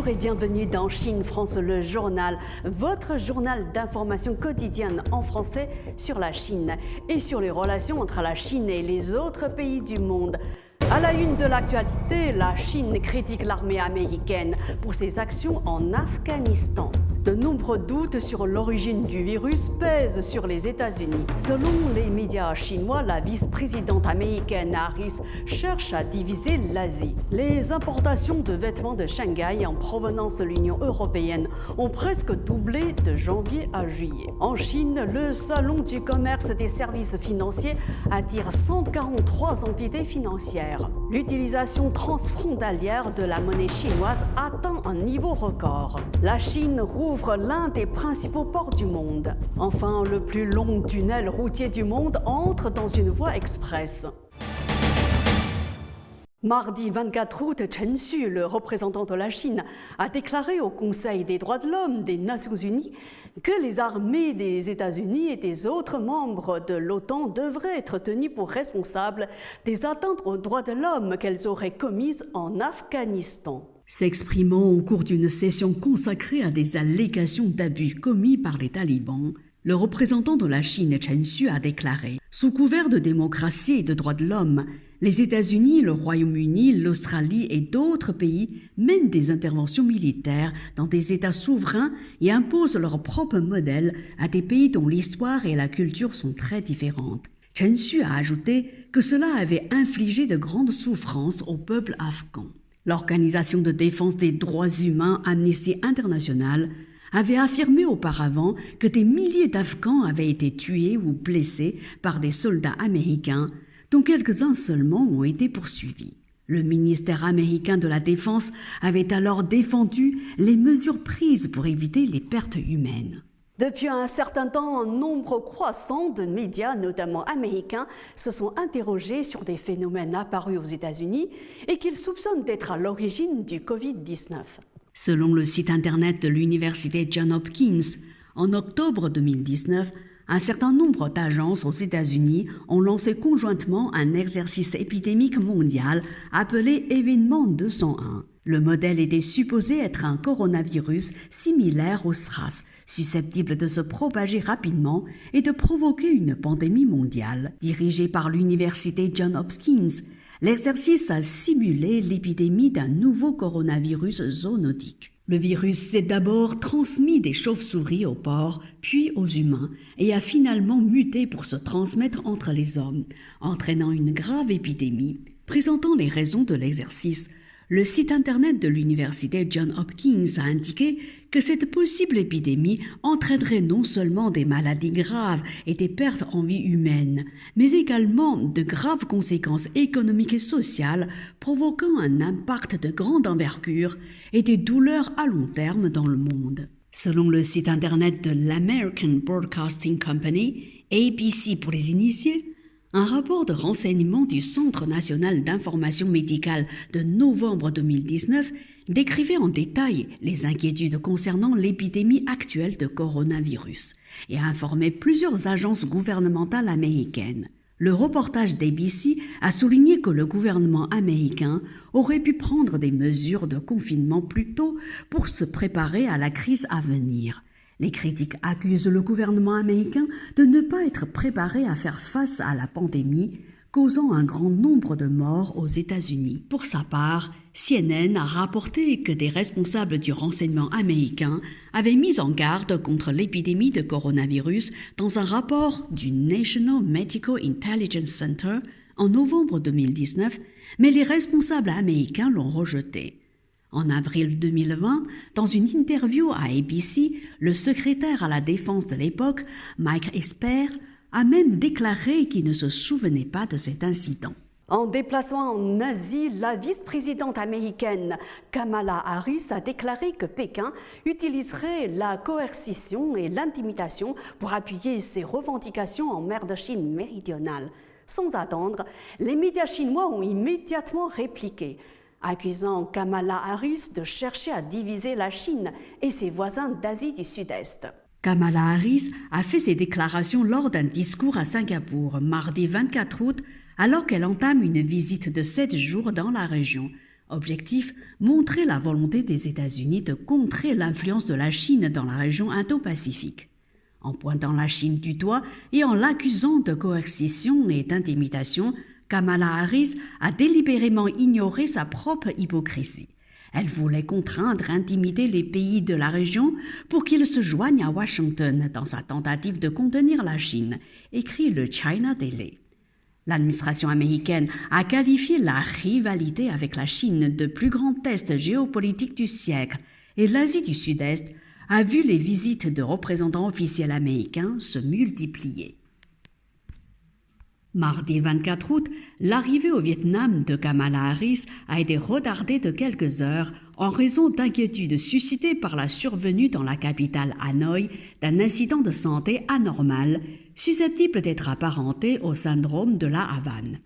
Bonjour et bienvenue dans Chine France, le journal, votre journal d'information quotidienne en français sur la Chine et sur les relations entre la Chine et les autres pays du monde. À la une de l'actualité, la Chine critique l'armée américaine pour ses actions en Afghanistan. De nombreux doutes sur l'origine du virus pèsent sur les États-Unis. Selon les médias chinois, la vice-présidente américaine Harris cherche à diviser l'Asie. Les importations de vêtements de Shanghai en provenance de l'Union européenne ont presque doublé de janvier à juillet. En Chine, le salon du commerce des services financiers attire 143 entités financières. L'utilisation transfrontalière de la monnaie chinoise atteint un niveau record. La Chine rouvre l'un des principaux ports du monde. Enfin, le plus long tunnel routier du monde entre dans une voie express. Mardi 24 août, Chen Xu, le représentant de la Chine, a déclaré au Conseil des droits de l'homme des Nations Unies que les armées des États-Unis et des autres membres de l'OTAN devraient être tenues pour responsables des atteintes aux droits de l'homme qu'elles auraient commises en Afghanistan. S'exprimant au cours d'une session consacrée à des allégations d'abus commis par les talibans, le représentant de la Chine, Chen Xu, a déclaré « Sous couvert de démocratie et de droits de l'homme, les États-Unis, le Royaume-Uni, l'Australie et d'autres pays mènent des interventions militaires dans des États souverains et imposent leur propre modèle à des pays dont l'histoire et la culture sont très différentes. » Chen Xu a ajouté que cela avait infligé de grandes souffrances au peuple afghan. L'Organisation de défense des droits humains Amnesty International avait affirmé auparavant que des milliers d'Afghans avaient été tués ou blessés par des soldats américains, dont quelques-uns seulement ont été poursuivis. Le ministère américain de la Défense avait alors défendu les mesures prises pour éviter les pertes humaines. Depuis un certain temps, un nombre croissant de médias, notamment américains, se sont interrogés sur des phénomènes apparus aux États-Unis et qu'ils soupçonnent d'être à l'origine du Covid-19. Selon le site internet de l'université Johns Hopkins, en octobre 2019, un certain nombre d'agences aux États-Unis ont lancé conjointement un exercice épidémique mondial appelé Événement 201. Le modèle était supposé être un coronavirus similaire au SRAS, susceptible de se propager rapidement et de provoquer une pandémie mondiale. Dirigé par l'université Johns Hopkins, l'exercice a simulé l'épidémie d'un nouveau coronavirus zoonotique. Le virus s'est d'abord transmis des chauves-souris aux porcs, puis aux humains, et a finalement muté pour se transmettre entre les hommes, entraînant une grave épidémie. Présentant les raisons de l'exercice, le site internet de l'université Johns Hopkins a indiqué que cette possible épidémie entraînerait non seulement des maladies graves et des pertes en vie humaine, mais également de graves conséquences économiques et sociales provoquant un impact de grande envergure et des douleurs à long terme dans le monde. Selon le site internet de l'American Broadcasting Company, ABC pour les initiés, un rapport de renseignement du Centre national d'information médicale de novembre 2019 décrivait en détail les inquiétudes concernant l'épidémie actuelle de coronavirus et a informé plusieurs agences gouvernementales américaines. Le reportage d'ABC a souligné que le gouvernement américain aurait pu prendre des mesures de confinement plus tôt pour se préparer à la crise à venir. Les critiques accusent le gouvernement américain de ne pas être préparé à faire face à la pandémie, causant un grand nombre de morts aux États-Unis. Pour sa part, CNN a rapporté que des responsables du renseignement américain avaient mis en garde contre l'épidémie de coronavirus dans un rapport du National Medical Intelligence Center en novembre 2019, mais les responsables américains l'ont rejeté. En avril 2020, dans une interview à ABC, le secrétaire à la défense de l'époque, Mike Esper, a même déclaré qu'il ne se souvenait pas de cet incident. En déplacement en Asie, la vice-présidente américaine Kamala Harris a déclaré que Pékin utiliserait la coercition et l'intimidation pour appuyer ses revendications en mer de Chine méridionale. Sans attendre, les médias chinois ont immédiatement répliqué, accusant Kamala Harris de chercher à diviser la Chine et ses voisins d'Asie du Sud-Est. Kamala Harris a fait ses déclarations lors d'un discours à Singapour, mardi 24 août, alors qu'elle entame une visite de 7 jours dans la région, Objectif, montrer la volonté des États-Unis de contrer l'influence de la Chine dans la région Indo-Pacifique. En pointant la Chine du doigt et en l'accusant de coercition et d'intimidation, Kamala Harris a délibérément ignoré sa propre hypocrisie. Elle voulait contraindre, intimider les pays de la région pour qu'ils se joignent à Washington dans sa tentative de contenir la Chine, écrit le China Daily. L'administration américaine a qualifié la rivalité avec la Chine de plus grand test géopolitique du siècle et l'Asie du Sud-Est a vu les visites de représentants officiels américains se multiplier. Mardi 24 août, l'arrivée au Vietnam de Kamala Harris a été retardée de quelques heures en raison d'inquiétudes suscitées par la survenue dans la capitale Hanoï d'un incident de santé anormal susceptible d'être apparenté au syndrome de la Havane.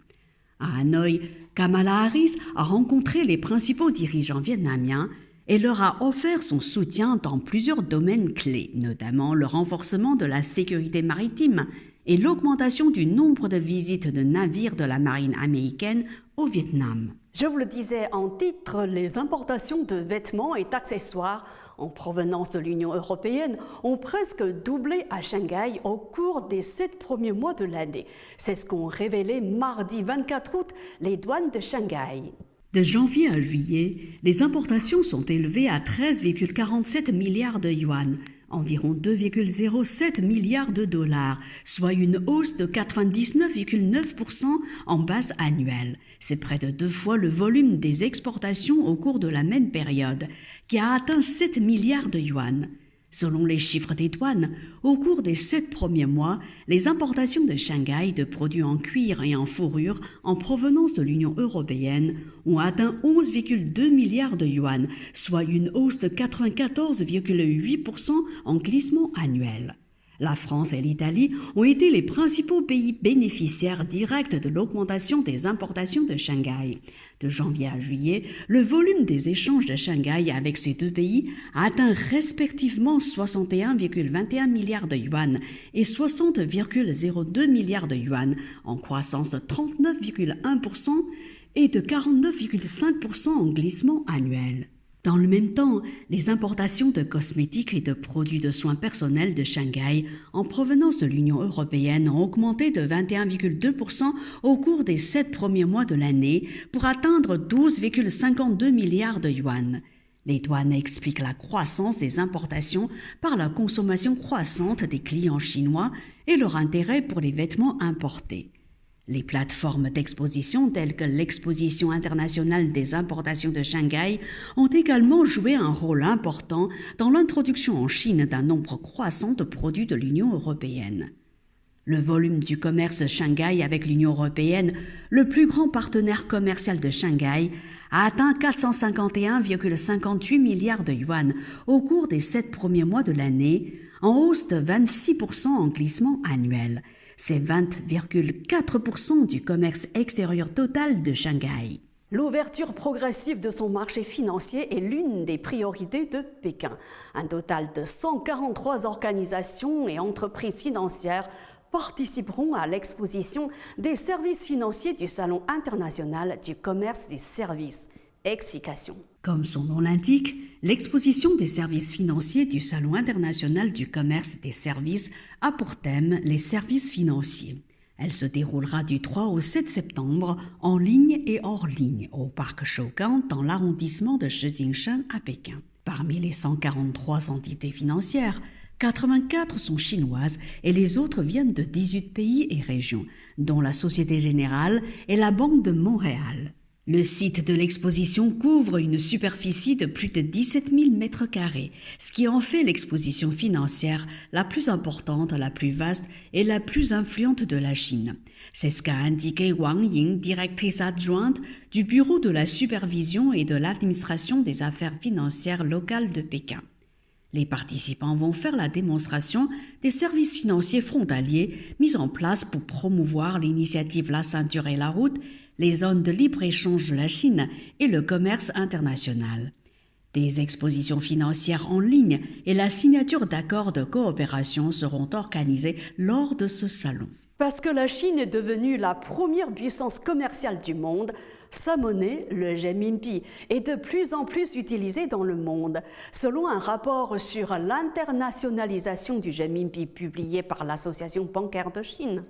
À Hanoï, Kamala Harris a rencontré les principaux dirigeants vietnamiens et leur a offert son soutien dans plusieurs domaines clés, notamment le renforcement de la sécurité maritime et l'augmentation du nombre de visites de navires de la marine américaine au Vietnam. Je vous le disais en titre, les importations de vêtements et d'accessoires en provenance de l'Union européenne ont presque doublé à Shanghai au cours des 7 premiers mois de l'année. C'est ce qu'ont révélé mardi 24 août les douanes de Shanghai. De janvier à juillet, les importations sont élevées à 13,47 milliards de yuan, environ 2,07 milliards de dollars, soit une hausse de 99,9% en base annuelle. C'est près de 2 fois le volume des exportations au cours de la même période, qui a atteint 7 milliards de yuan. Selon les chiffres des douanes, au cours des 7 premiers mois, les importations de Shanghai de produits en cuir et en fourrure en provenance de l'Union européenne ont atteint 11,2 milliards de yuan, soit une hausse de 94,8% en glissement annuel. La France et l'Italie ont été les principaux pays bénéficiaires directs de l'augmentation des importations de Shanghai. De janvier à juillet, le volume des échanges de Shanghai avec ces deux pays a atteint respectivement 61,21 milliards de yuan et 60,02 milliards de yuan, en croissance de 39,1% et de 49,5% en glissement annuel. Dans le même temps, les importations de cosmétiques et de produits de soins personnels de Shanghai en provenance de l'Union européenne ont augmenté de 21,2% au cours des 7 premiers mois de l'année pour atteindre 12,52 milliards de yuan. Les douanes expliquent la croissance des importations par la consommation croissante des clients chinois et leur intérêt pour les vêtements importés. Les plateformes d'exposition telles que l'Exposition internationale des importations de Shanghai ont également joué un rôle important dans l'introduction en Chine d'un nombre croissant de produits de l'Union européenne. Le volume du commerce de Shanghai avec l'Union européenne, le plus grand partenaire commercial de Shanghai, a atteint 451,58 milliards de yuan au cours des 7 premiers mois de l'année, en hausse de 26% en glissement annuel. C'est 20,4% du commerce extérieur total de Shanghai. L'ouverture progressive de son marché financier est l'une des priorités de Pékin. Un total de 143 organisations et entreprises financières participeront à l'exposition des services financiers du Salon international du commerce des services. Explication. Comme son nom l'indique, l'exposition des services financiers du Salon international du commerce des services a pour thème les services financiers. Elle se déroulera du 3 au 7 septembre en ligne et hors ligne au parc Shougang dans l'arrondissement de Shijingshan à Pékin. Parmi les 143 entités financières, 84 sont chinoises et les autres viennent de 18 pays et régions, dont la Société Générale et la Banque de Montréal. Le site de l'exposition couvre une superficie de plus de 17 000 mètres carrés, ce qui en fait l'exposition financière la plus importante, la plus vaste et la plus influente de la Chine. C'est ce qu'a indiqué Wang Ying, directrice adjointe du Bureau de la supervision et de l'administration des affaires financières locales de Pékin. Les participants vont faire la démonstration des services financiers frontaliers mis en place pour promouvoir l'initiative La Ceinture et la Route, les zones de libre-échange de la Chine et le commerce international. Des expositions financières en ligne et la signature d'accords de coopération seront organisées lors de ce salon. Parce que la Chine est devenue la première puissance commerciale du monde, sa monnaie, le renminbi, est de plus en plus utilisée dans le monde. Selon un rapport sur l'internationalisation du renminbi publié par l'Association bancaire de Chine,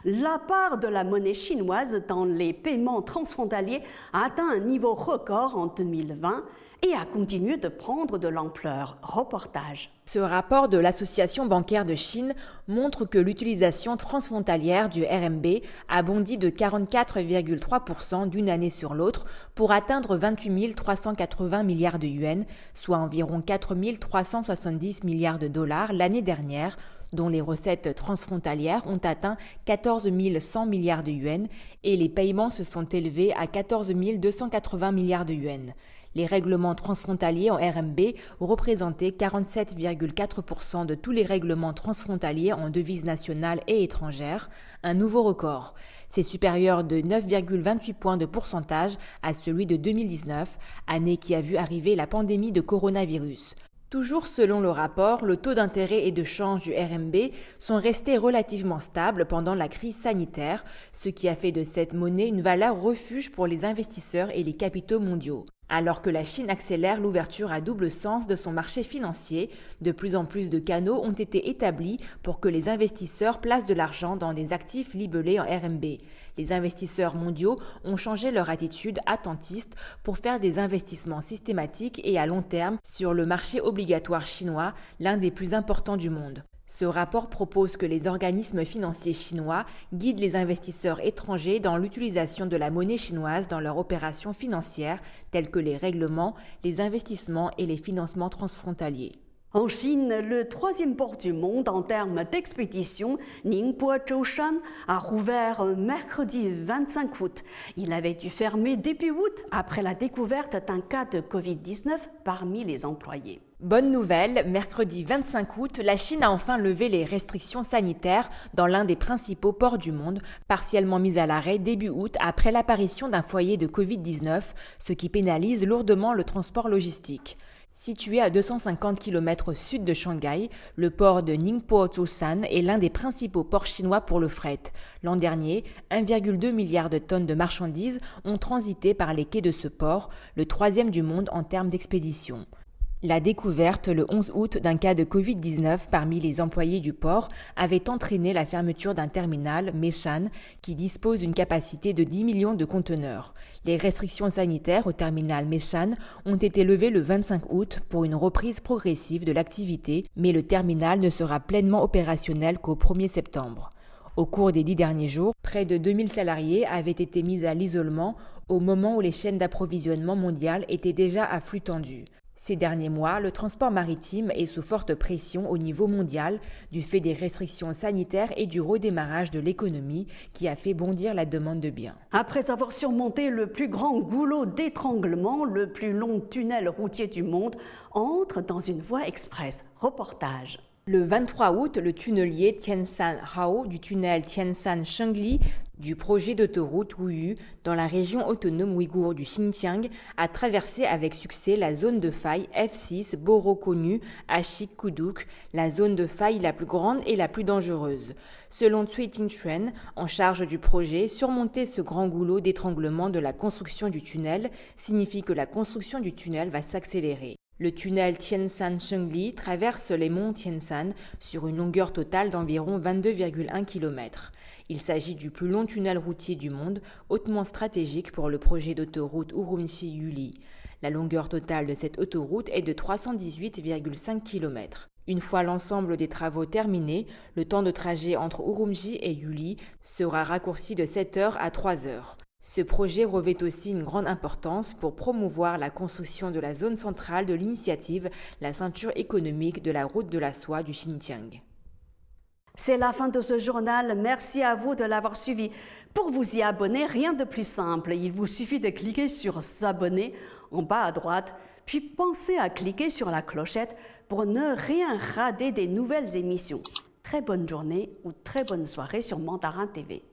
la part de la monnaie chinoise dans les paiements transfrontaliers a atteint un niveau record en 2020 et a continué de prendre de l'ampleur. Reportage. Ce rapport de l'Association bancaire de Chine montre que l'utilisation transfrontalière du RMB a bondi de 44,3% d'une année sur l'autre pour atteindre 28 380 milliards de yuans, soit environ 4 370 milliards de dollars l'année dernière, dont les recettes transfrontalières ont atteint 14 100 milliards de yuans et les paiements se sont élevés à 14 280 milliards de yuans. Les règlements transfrontaliers en RMB représentaient 47,4% de tous les règlements transfrontaliers en devises nationales et étrangères, un nouveau record. C'est supérieur de 9,28 points de pourcentage à celui de 2019, année qui a vu arriver la pandémie de coronavirus. Toujours selon le rapport, le taux d'intérêt et de change du RMB sont restés relativement stables pendant la crise sanitaire, ce qui a fait de cette monnaie une valeur refuge pour les investisseurs et les capitaux mondiaux. Alors que la Chine accélère l'ouverture à double sens de son marché financier, de plus en plus de canaux ont été établis pour que les investisseurs placent de l'argent dans des actifs libellés en RMB. Les investisseurs mondiaux ont changé leur attitude attentiste pour faire des investissements systématiques et à long terme sur le marché obligatoire chinois, l'un des plus importants du monde. Ce rapport propose que les organismes financiers chinois guident les investisseurs étrangers dans l'utilisation de la monnaie chinoise dans leurs opérations financières, telles que les règlements, les investissements et les financements transfrontaliers. En Chine, le troisième port du monde en termes d'expédition, Ningbo-Zhoushan, a rouvert mercredi 25 août. Il avait dû fermer début août après la découverte d'un cas de Covid-19 parmi les employés. Bonne nouvelle, mercredi 25 août, la Chine a enfin levé les restrictions sanitaires dans l'un des principaux ports du monde, partiellement mis à l'arrêt début août après l'apparition d'un foyer de Covid-19, ce qui pénalise lourdement le transport logistique. Situé à 250 km au sud de Shanghai, le port de Ningbo-Zhoushan est l'un des principaux ports chinois pour le fret. L'an dernier, 1,2 milliard de tonnes de marchandises ont transité par les quais de ce port, le troisième du monde en termes d'expédition. La découverte le 11 août d'un cas de Covid-19 parmi les employés du port avait entraîné la fermeture d'un terminal, Meishan, qui dispose d'une capacité de 10 millions de conteneurs. Les restrictions sanitaires au terminal Meishan ont été levées le 25 août pour une reprise progressive de l'activité, mais le terminal ne sera pleinement opérationnel qu'au 1er septembre. Au cours des 10 derniers jours, près de 2000 salariés avaient été mis à l'isolement au moment où les chaînes d'approvisionnement mondiales étaient déjà à flux tendu. Ces derniers mois, le transport maritime est sous forte pression au niveau mondial du fait des restrictions sanitaires et du redémarrage de l'économie qui a fait bondir la demande de biens. Après avoir surmonté le plus grand goulot d'étranglement, le plus long tunnel routier du monde entre dans une voie express. Reportage. Le 23 août, le tunnelier Tianshan Hao du tunnel Tianshan-Shengli du projet d'autoroute Wuyu dans la région autonome ouïghour du Xinjiang a traversé avec succès la zone de faille F6 Boro-Konyu à Shik-Kuduk, la zone de faille la plus grande et la plus dangereuse. Selon Cui Ting-Chuen, en charge du projet, surmonter ce grand goulot d'étranglement de la construction du tunnel signifie que la construction du tunnel va s'accélérer. Le tunnel Tianshan-Shengli traverse les monts Tianshan sur une longueur totale d'environ 22,1 km. Il s'agit du plus long tunnel routier du monde, hautement stratégique pour le projet d'autoroute Urumqi-Yuli. La longueur totale de cette autoroute est de 318,5 km. Une fois l'ensemble des travaux terminés, le temps de trajet entre Urumqi et Yuli sera raccourci de 7 heures à 3 heures. Ce projet revêt aussi une grande importance pour promouvoir la construction de la zone centrale de l'initiative, la ceinture économique de la route de la soie du Xinjiang. C'est la fin de ce journal. Merci à vous de l'avoir suivi. Pour vous y abonner, rien de plus simple. Il vous suffit de cliquer sur « S'abonner » en bas à droite, puis pensez à cliquer sur la clochette pour ne rien rater des nouvelles émissions. Très bonne journée ou très bonne soirée sur Mandarin TV.